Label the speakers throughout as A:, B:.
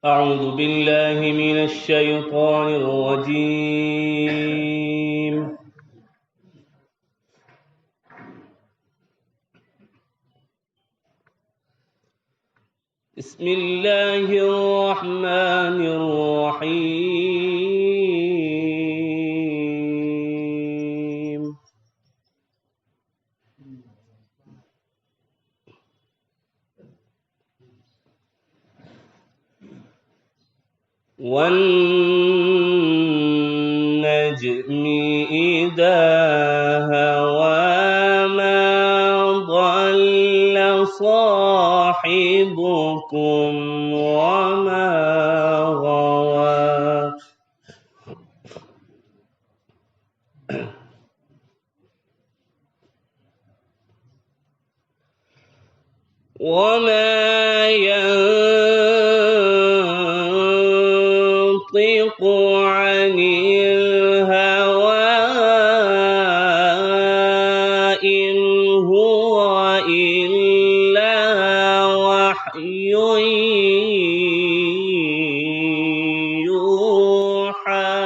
A: أعوذ بالله من الشيطان الرجيم. بسم الله الرحمن الرحيم. والنجم إذا هوى ما ضل صاحبكم وما غوى وما ينطق عن الهوى إن هو إلا وحي يوحى.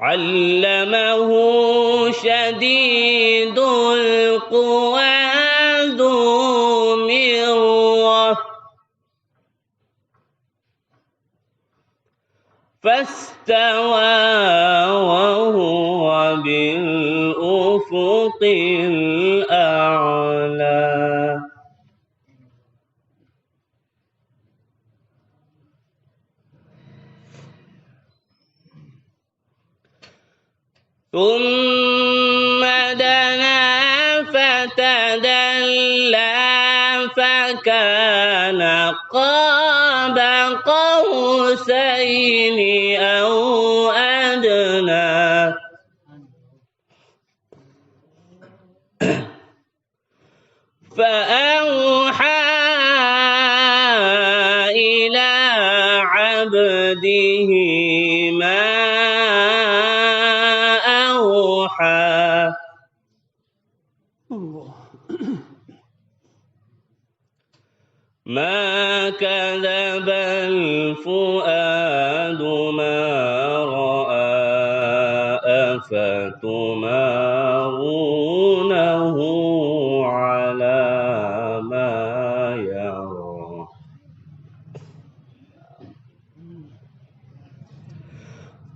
A: علمه شديد القوى ذو مرة فاستوى وهو بالأفق الأعلى. ثم دنا فتدلى فكان قاب قوسين أو أدنى فأوحى إلى عبده ما أوحى. ما كذب الفؤاد ما رأى أفتمارونه على ما يرى.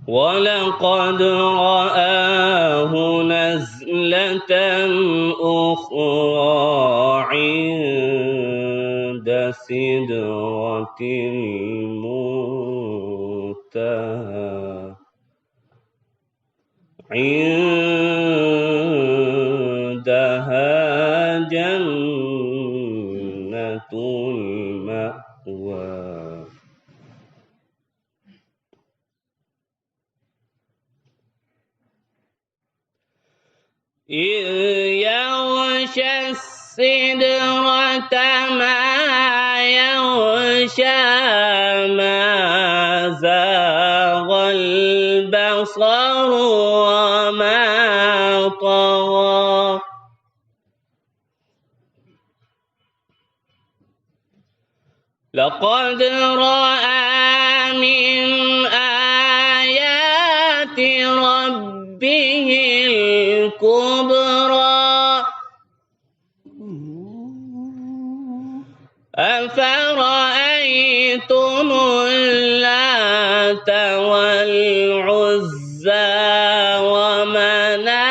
A: ولقد رآه نزلة أخرى عند سدرة المنتهى عندها جنة المأوى. إذ يغشى السدرة ما يغشى ما زاغ البصر وما طغى. لقد رأى من آيات ربه الكبرى. أفرأيتم اللات والعزى ومناة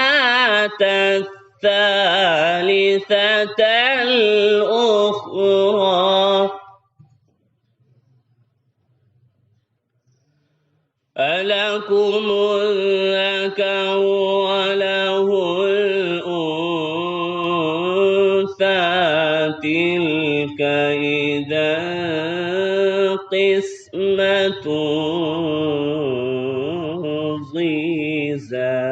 A: الثالثة الأخرى. ألكم الذكر وله الأنثى تلك إذا قسمة ضيزى.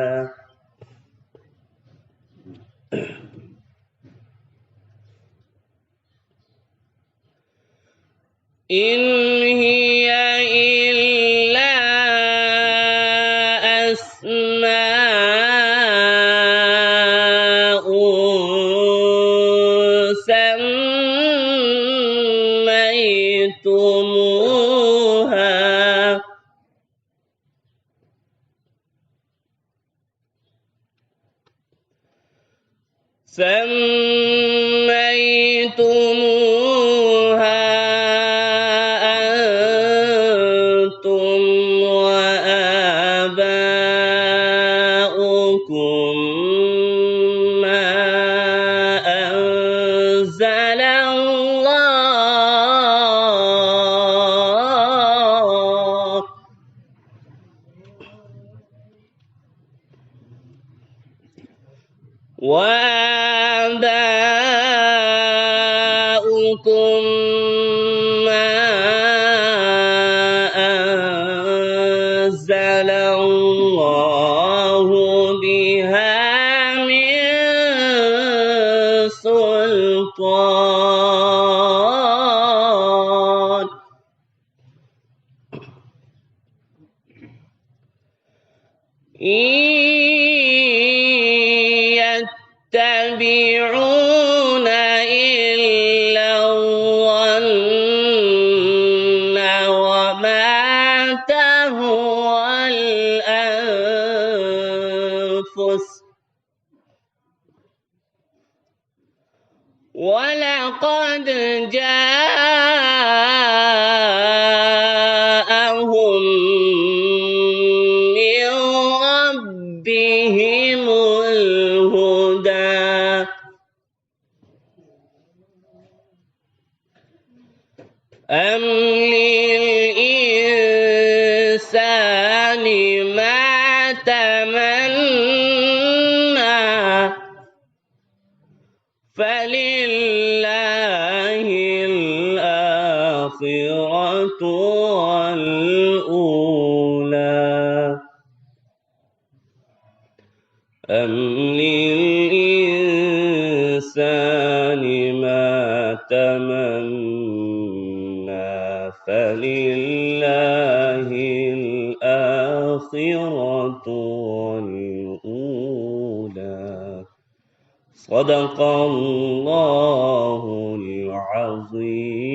A: إن هي إلا أسماء سميتموها أنتم وآباؤكم ما أنزل الله وآباؤكم ما أنزل الله بها من سلطان يتبعون إلا الظن وما تهوى الأنفس ولقد جاءهم من ربهم الهدى أم للإنسان ما تمنى فلله الآخرة والأولى أم للإنسان ما تمنى فلله الآخرة والأولى صدق الله العظيم.